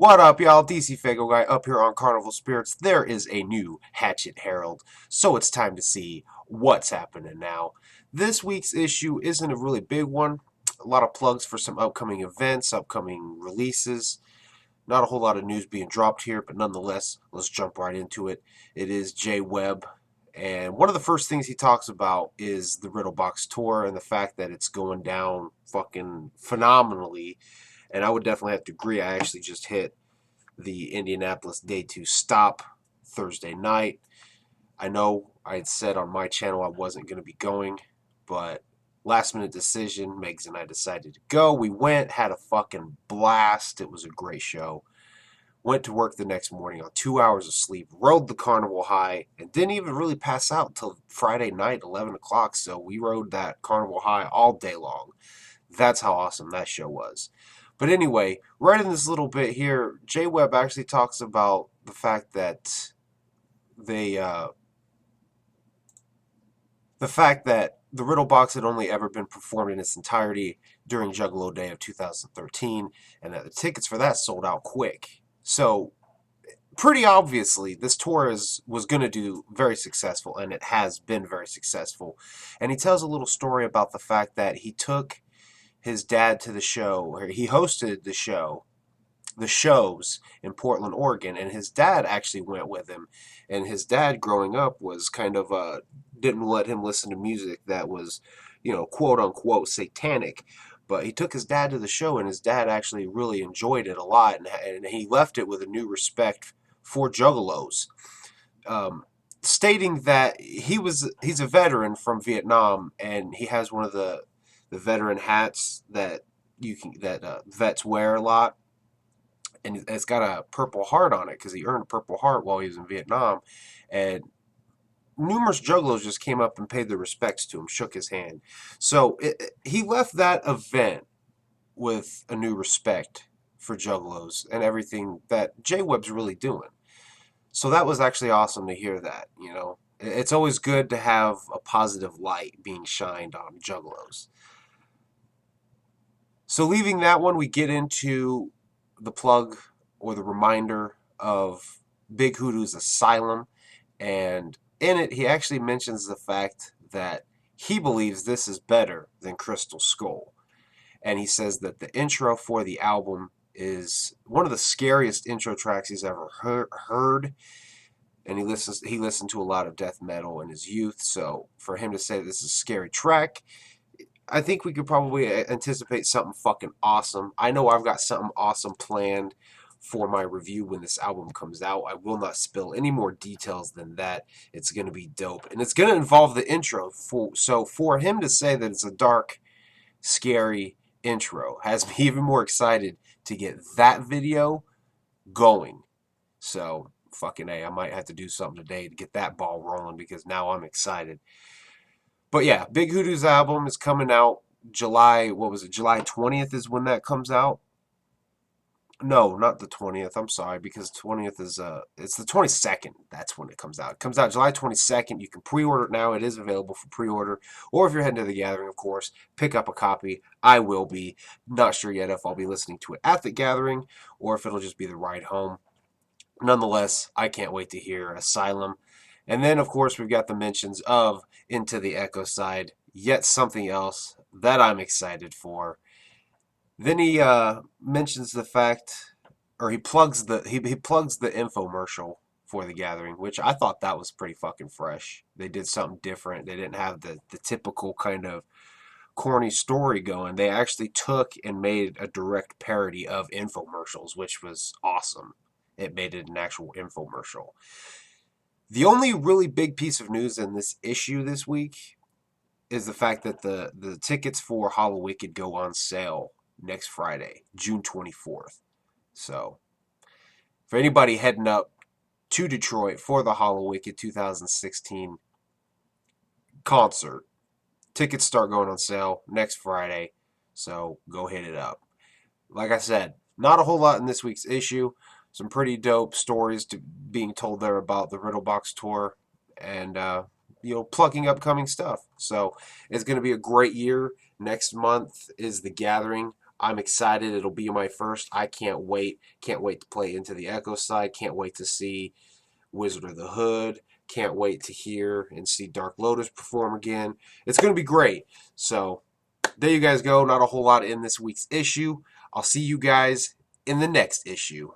What up, y'all? DC Fago Guy up here on Carnival Spirits. There is a new Hatchet Herald, so it's time to see what's happening now. This week's issue isn't a really big one. A lot of plugs for some upcoming events, upcoming releases. Not a whole lot of news being dropped here, but nonetheless, let's jump right into it. It is Jay Webb, and one of the first things he talks about is the Riddle Box Tour and the fact that it's going down fucking phenomenally. And I would definitely have to agree. I actually just hit the Indianapolis Day 2 stop Thursday night. I know I had said on my channel I wasn't going to be going, but last minute decision, Megs and I decided to go. We went, had a fucking blast. It was a great show. Went to work the next morning on 2 hours of sleep, rode the Carnival High, and didn't even really pass out until Friday night, 11 o'clock. So we rode that Carnival High all day long. That's how awesome that show was. But anyway, right in this little bit here, Jay Webb actually talks about the fact that they, the Riddle Box had only ever been performed in its entirety during Juggalo Day of 2013, and that the tickets for that sold out quick. So, pretty obviously, this tour was going to do very successful, and it has been very successful. And he tells a little story about the fact that he took his dad to the show, or he hosted the shows in Portland, Oregon, and his dad actually went with him. And his dad, growing up, was kind of didn't let him listen to music that was, quote unquote satanic. But he took his dad to the show, and his dad actually really enjoyed it a lot, and he left it with a new respect for juggalos, stating that he's a veteran from Vietnam, and he has one of the veteran hats that vets wear a lot, and it's got a Purple Heart on it because he earned a Purple Heart while he was in Vietnam, and numerous juggalos just came up and paid their respects to him, shook his hand. So he left that event with a new respect for juggalos and everything that Jay Webb's really doing. So that was actually awesome to hear that. It's always good to have a positive light being shined on juggalos. So leaving that one, we get into the plug or the reminder of Big Hoodoo's Asylum. And in it, he actually mentions the fact that he believes this is better than Crystal Skull. And he says that the intro for the album is one of the scariest intro tracks he's ever heard. And he listened to a lot of death metal in his youth. So for him to say this is a scary track, I think we could probably anticipate something fucking awesome. I know I've got something awesome planned for my review when this album comes out. I will not spill any more details than that. It's going to be dope. And it's going to involve the intro. So for him to say that it's a dark, scary intro has me even more excited to get that video going. So fucking A, I might have to do something today to get that ball rolling because now I'm excited. But yeah, Big Hoodoo's album is coming out July 20th is when that comes out. No, not the 20th. I'm sorry, because 20th is it's the 22nd. That's when it comes out. It comes out July 22nd. You can pre-order it now. It is available for pre-order. Or if you're heading to the gathering, of course, pick up a copy. I will be. Not sure yet if I'll be listening to it at the gathering or if it'll just be the ride home. Nonetheless, I can't wait to hear Asylum. And then, of course, we've got the mentions of Into the Echo Side, yet something else that I'm excited for. Then he mentions the fact, or he plugs the infomercial for the gathering, which I thought that was pretty fucking fresh. They did something different. They didn't have the typical kind of corny story going. They actually took and made a direct parody of infomercials, which was awesome. It made it an actual infomercial. The only really big piece of news in this issue this week is the fact that the tickets for Hallowicked go on sale next Friday, June 24th. So, for anybody heading up to Detroit for the Hallowicked 2016 concert, tickets start going on sale next Friday. So, go hit it up. Like I said, not a whole lot in this week's issue. Some pretty dope stories being told there about the Riddle Box tour and, plugging upcoming stuff. So it's going to be a great year. Next month is the gathering. I'm excited. It'll be my first. I can't wait. Can't wait to play Into the Echo side. Can't wait to see Wizard of the Hood. Can't wait to hear and see Dark Lotus perform again. It's going to be great. So there you guys go. Not a whole lot in this week's issue. I'll see you guys in the next issue.